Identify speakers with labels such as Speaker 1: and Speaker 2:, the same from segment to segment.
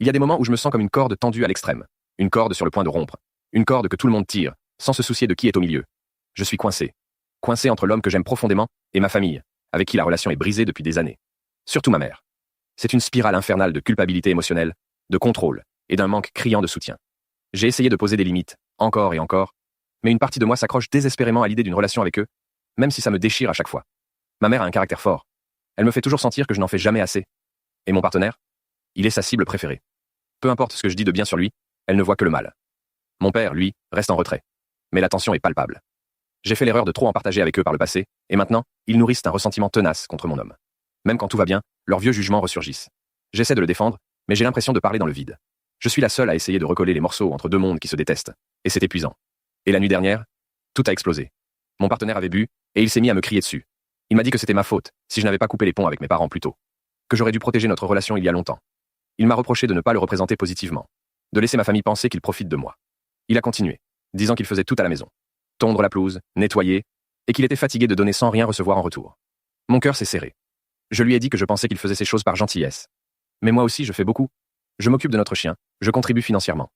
Speaker 1: Il y a des moments où je me sens comme une corde tendue à l'extrême. Une corde sur le point de rompre. Une corde que tout le monde tire, sans se soucier de qui est au milieu. Je suis coincé. Coincé entre l'homme que j'aime profondément et ma famille, avec qui la relation est brisée depuis des années. Surtout ma mère. C'est une spirale infernale de culpabilité émotionnelle, de contrôle et d'un manque criant de soutien. J'ai essayé de poser des limites, encore et encore, mais une partie de moi s'accroche désespérément à l'idée d'une relation avec eux, même si ça me déchire à chaque fois. Ma mère a un caractère fort. Elle me fait toujours sentir que je n'en fais jamais assez. Et mon partenaire? Il est sa cible préférée. Peu importe ce que je dis de bien sur lui, elle ne voit que le mal. Mon père, lui, reste en retrait. Mais la tension est palpable. J'ai fait l'erreur de trop en partager avec eux par le passé, et maintenant, ils nourrissent un ressentiment tenace contre mon homme. Même quand tout va bien, leurs vieux jugements ressurgissent. J'essaie de le défendre, mais j'ai l'impression de parler dans le vide. Je suis la seule à essayer de recoller les morceaux entre deux mondes qui se détestent, et c'est épuisant. Et la nuit dernière, tout a explosé. Mon partenaire avait bu, et il s'est mis à me crier dessus. Il m'a dit que c'était ma faute, si je n'avais pas coupé les ponts avec mes parents plus tôt. Que j'aurais dû protéger notre relation il y a longtemps. Il m'a reproché de ne pas le représenter positivement. De laisser ma famille penser qu'il profite de moi. Il a continué, disant qu'il faisait tout à la maison. Tondre la pelouse, nettoyer, et qu'il était fatigué de donner sans rien recevoir en retour. Mon cœur s'est serré. Je lui ai dit que je pensais qu'il faisait ces choses par gentillesse. Mais moi aussi, je fais beaucoup. Je m'occupe de notre chien, je contribue financièrement.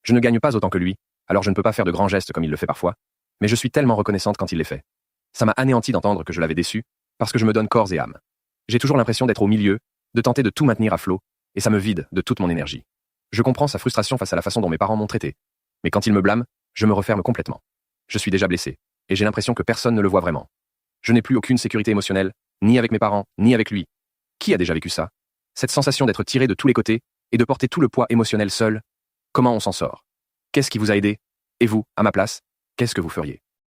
Speaker 1: Je ne gagne pas autant que lui, alors je ne peux pas faire de grands gestes comme il le fait parfois, mais je suis tellement reconnaissante quand il les fait. Ça m'a anéanti d'entendre que je l'avais déçu, parce que je me donne corps et âme. J'ai toujours l'impression d'être au milieu, de tenter de tout maintenir à flot, et ça me vide de toute mon énergie. Je comprends sa frustration face à la façon dont mes parents m'ont traité. Mais quand il me blâme, je me referme complètement. Je suis déjà blessé, et j'ai l'impression que personne ne le voit vraiment. Je n'ai plus aucune sécurité émotionnelle, ni avec mes parents, ni avec lui. Qui a déjà vécu ça? Cette sensation d'être tiré de tous les côtés, et de porter tout le poids émotionnel seul. Comment on s'en sort? Qu'est-ce qui vous a aidé? Et vous, à ma place, qu'est-ce que vous feriez?